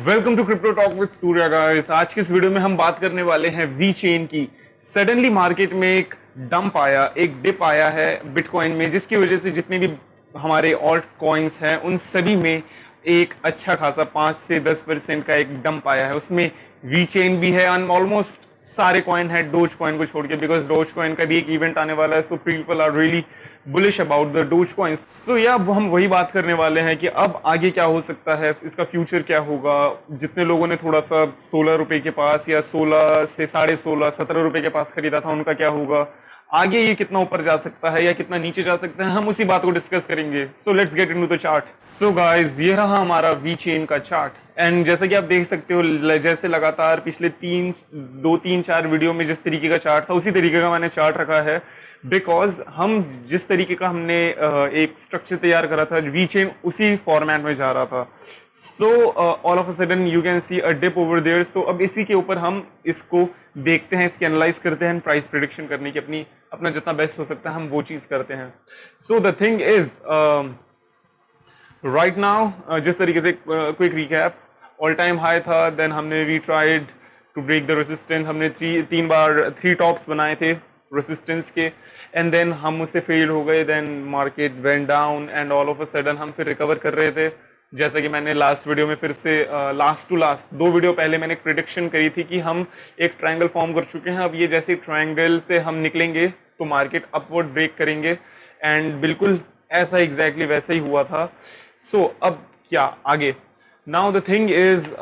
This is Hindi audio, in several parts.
Welcome to crypto talk with Surya guys. आज के इस वीडियो में हम बात करने वाले हैं वी चेन की। सडनली मार्केट में एक डंप आया, एक डिप आया है बिटकॉइन में, जिसकी वजह से जितने भी हमारे ऑल्ट कॉइन्स हैं उन सभी में एक अच्छा खासा 5 से 10% का एक डंप आया है। उसमें वी चेन भी है एंड ऑलमोस्ट सारे कॉइन है डोज कॉइन को छोड़ के, बिकॉज डोज कॉइन का भी एक इवेंट आने वाला है, so people are really bullish about the doge coins. So yeah हम वही बात करने वाले हैं कि अब आगे क्या हो सकता है, इसका फ्यूचर क्या होगा। जितने लोगों ने थोड़ा सा 16 रुपए के पास या 16 से 16.5 17 रुपए के पास खरीदा था, उनका क्या होगा, आगे ये कितना ऊपर जा सकता है या कितना नीचे जा सकता है, हम उसी बात को डिस्कस करेंगे। So let's get into the chart. So guys, ये रहा हमारा वी चेन का चार्ट एंड जैसा कि आप देख सकते हो, जैसे लगातार पिछले 3-4 वीडियो में जिस तरीके का चार्ट था उसी तरीके का मैंने चार्ट रखा है, बिकॉज हम जिस तरीके का हमने एक स्ट्रक्चर तैयार करा था वी चेन उसी फॉर्मेट में जा रहा था। So all of a sudden you can see a dip over there. So अब इसी के ऊपर हम इसको देखते हैं, इसकी एनालाइज करते हैं, प्राइस प्रिडिक्शन करने की अपना जितना बेस्ट हो सकता है हम वो चीज करते हैं। So the thing is right now, जिस तरीके से quick recap, all time high था, देन हमने we tried to break the resistance. हमने तीन बार 3 टॉप्स बनाए थे रेजिस्टेंस के एंड देन हम उससे फेल हो गए। Then market went down and all of a sudden हम फिर रिकवर कर रहे थे। जैसा कि मैंने लास्ट वीडियो में फिर से लास्ट टू लास्ट 2 वीडियो पहले मैंने एक प्रिडिक्शन करी थी कि हम एक ट्रायंगल फॉर्म कर चुके हैं। अब ये जैसे ट्रायंगल से हम निकलेंगे तो मार्केट अपवर्ड ब्रेक करेंगे एंड बिल्कुल ऐसा एग्जैक्टली वैसा ही हुआ था। सो अब क्या आगे, नाउ द थिंग इज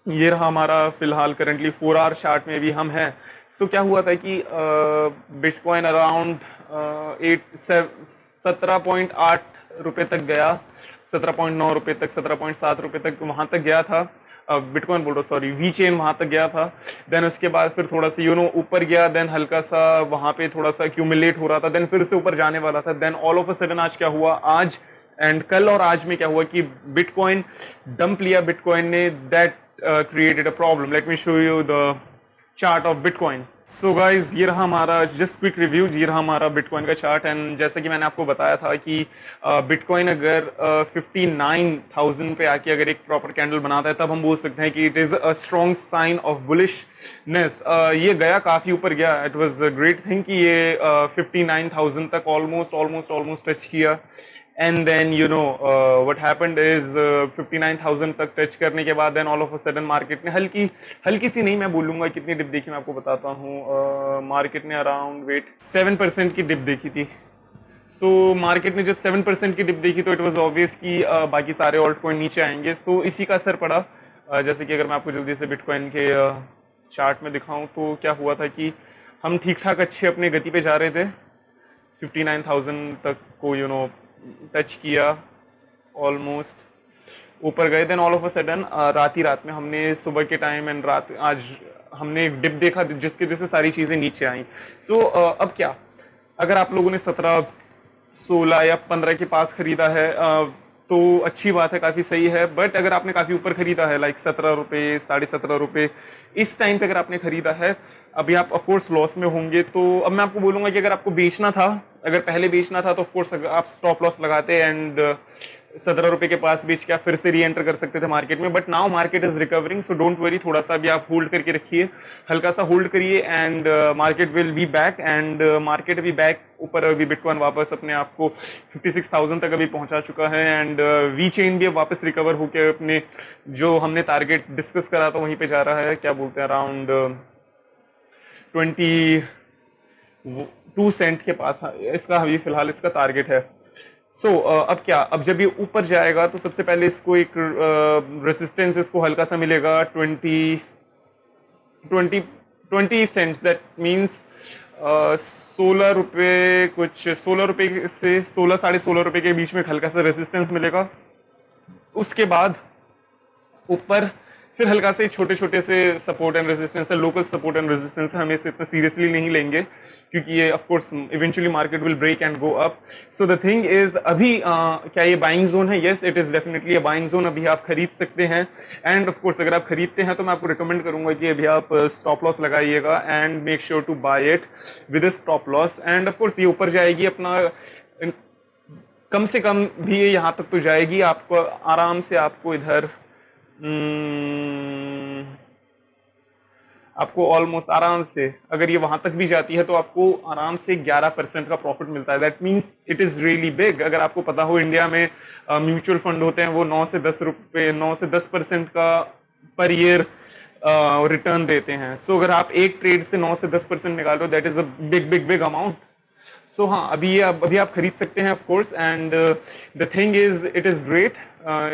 ये रहा हमारा फिलहाल करंटली 4 आवर चार्ट में भी हम हैं। सो क्या हुआ था कि बिटकॉइन अराउंड 17.8 रुपए तक गया, 17.9 रुपए तक, 17.7 रुपए तक, वहां तक गया था। बिटकॉइन बोल रहा, सॉरी, वी चेन वहां तक गया था। देन उसके बाद फिर थोड़ा सा ऊपर गया, देन हल्का सा वहां पे थोड़ा सा एक्यूमुलेट हो रहा था, देन फिर से ऊपर जाने वाला था। Then all of a sudden आज क्या हुआ, आज एंड कल और आज में क्या हुआ कि बिटकॉइन डंप लिया। बिटकॉइन ने that created a problem. Let me show you the chart of bitcoin. So guys, ये रहा हमारा जस्ट क्विक रिव्यू, ये रहा हमारा बिटकॉइन का चार्ट। एंड जैसा कि मैंने आपको बताया था कि बिटकॉइन अगर 59,000 पे आके अगर एक प्रॉपर कैंडल बनाता है तब हम बोल सकते हैं कि it is a strong sign of bullishness. ये गया, काफी ऊपर गया, it was a great thing कि ये 59,000 तक ऑलमोस्ट टच किया। And then what happened is 59,000 तक टच करने के बाद then all of a sudden market ने हल्की सी नहीं, मैं बोलूंगा कितनी डिप देखी मैं आपको बताता हूँ। मार्केट ने अराउंड 7% की डिप देखी थी। सो मार्केट ने जब 7% की डिप देखी तो इट वाज ऑब्वियस कि बाकी सारे ऑल्ट कॉइन नीचे आएंगे। सो इसी का असर पड़ा। जैसे कि अगर मैं आपको जल्दी से बिटकॉइन के चार्ट में दिखाऊं तो क्या हुआ था कि हम ठीक ठाक अच्छे अपने गति पे जा रहे थे, 59,000 तक को टच किया, ऑलमोस्ट ऊपर गए। Then all of a sudden रात में हमने सुबह के टाइम एंड आज हमने एक डिप देखा जिसके वजह से सारी चीजें नीचे आई। सो अब क्या, अगर आप लोगों ने 17, 16 या 15 के पास खरीदा है तो अच्छी बात है, काफी सही है। बट अगर आपने काफी ऊपर खरीदा है, लाइक 17 रुपए, 17.5 रुपए, इस टाइम पे अगर आपने खरीदा है, अभी आप ऑफकोर्स लॉस में होंगे। तो अब मैं आपको बोलूंगा कि अगर आपको बेचना था, अगर पहले बेचना था तो ऑफकोर्स आप स्टॉप लॉस लगाते एंड 17 रुपए के पास बेच के आप फिर से री एंटर कर सकते थे मार्केट में। But now market is recovering, so don't worry, थोड़ा सा भी आप होल्ड करके रखिए, हल्का सा होल्ड करिए and market will be back. And market अभी बैक ऊपर, अभी बिटकॉइन वापस अपने आप को 56,000 तक अभी पहुंचा चुका है एंड वी चेन भी वापस रिकवर होकर अपने जो हमने टारगेट डिस्कस करा था वहीं पे जा रहा है, क्या बोलते हैं, अराउंड 22 सेंट के पास इसका अभी फिलहाल इसका टारगेट है। सो अब क्या, अब जब ये ऊपर जाएगा तो सबसे पहले इसको एक रेसिस्टेंस इसको हल्का सा मिलेगा 20 सेंट, दैट मीन्स 16 रुपये, कुछ 16 रुपये से 16, 16.5 रुपये के बीच में हल्का सा रेसिस्टेंस मिलेगा। उसके बाद ऊपर फिर हल्का से छोटे छोटे से सपोर्ट एंड रेजिस्टेंस है, लोकल सपोर्ट एंड रेजिस्टेंस है, हमें इसे इतना सीरियसली नहीं लेंगे क्योंकि ये of course eventually market will break and go up. So the thing is, अभी क्या ये बाइंग जोन है? Yes, it is definitely a buying zone, अभी आप खरीद सकते हैं। एंड ऑफ कोर्स अगर आप खरीदते हैं तो मैं आपको रिकमेंड करूंगा कि अभी आप स्टॉप लॉस लगाइएगा and make sure to buy it with stop loss. And of course ये ऊपर जाएगी, अपना कम से कम भी ये यहाँ तक तो जाएगी, आपको आराम से आपको इधर आपको ऑलमोस्ट आराम से, अगर ये वहां तक भी जाती है तो आपको आराम से 11% का प्रॉफिट मिलता है। That means it is really big. अगर आपको पता हो इंडिया में म्यूचुअल फंड होते हैं वो 9 से 10% का पर ईयर रिटर्न देते हैं। सो अगर आप एक ट्रेड से 9 से 10% निकाल रहे हो, that is a big big big amount. So हाँ, अभी आप खरीद सकते हैं of course. And the thing is it is great,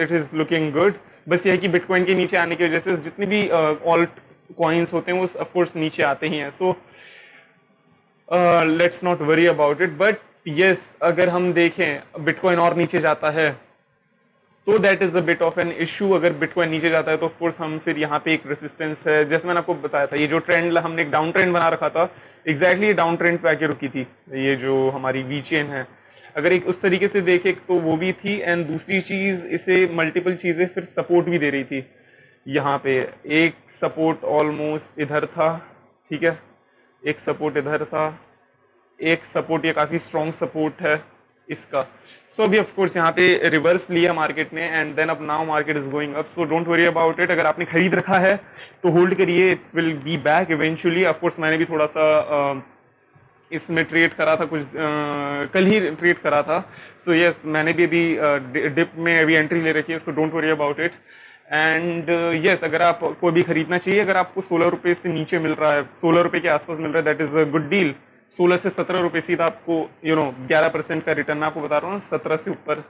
it is looking good. बस ये है कि बिटकॉइन के नीचे आने की वजह से जितने भी ऑल्ट कॉइन्स होते हैं वो ऑफ कोर्स नीचे आते ही हैं। So let's not worry about it. But yes, अगर हम देखें बिटकॉइन और नीचे जाता है तो that is a bit of an issue. अगर बिटकॉइन नीचे जाता है तो ऑफकोर्स हम फिर यहाँ पे एक रेसिस्टेंस है, जैसे मैंने आपको बताया था, ये जो ट्रेंड हमने एक डाउन ट्रेंड बना रखा था, एग्जैक्टली ये डाउन ट्रेंड पे आके रुकी थी। ये जो हमारी वी चेन है, अगर एक उस तरीके से देखे तो वो भी थी। एंड दूसरी चीज, इसे मल्टीपल चीजें फिर सपोर्ट भी दे रही थी। यहाँ पे एक सपोर्ट ऑलमोस्ट इधर था, ठीक है, एक सपोर्ट इधर था, एक सपोर्ट ये काफी स्ट्रॉन्ग सपोर्ट है इसका। सो अभी ऑफ कोर्स यहाँ पे रिवर्स लिया मार्केट ने, एंड देन अब now market is going up. So don't worry about it. अगर आपने खरीद रखा है तो होल्ड करिए, it will be back eventually. Of course मैंने भी थोड़ा सा इसमें ट्रेड करा था, कुछ कल ही ट्रेड करा था। सो यस, मैंने भी अभी डिप में अभी एंट्री ले रखी है। So don't worry about it. And yes, अगर आपको भी खरीदना चाहिए, अगर आपको 16 रुपये से नीचे मिल रहा है, 16 रुपये के आसपास मिल रहा है, that is a good deal. 16 से 17 रुपये सीधा आपको 11% का रिटर्न, मैं आपको बता रहा हूँ, 17 से ऊपर,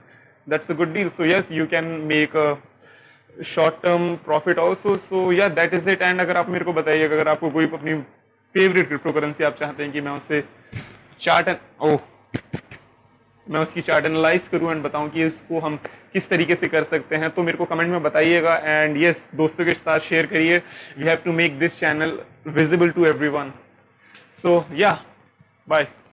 that's a good deal. So yes, you can make a short term profit also. So yeah that is it. And अगर आप मेरे को बताइए, अगर आपको कोई अपनी फेवरेट क्रिप्टो करेंसी आप चाहते हैं कि मैं उससे मैं उसकी चार्ट एनालाइज करूं एंड बताऊं कि इसको हम किस तरीके से कर सकते हैं, तो मेरे को कमेंट में बताइएगा। एंड यस, दोस्तों के साथ शेयर करिए। We have to make this channel visible to everyone. So yeah, bye.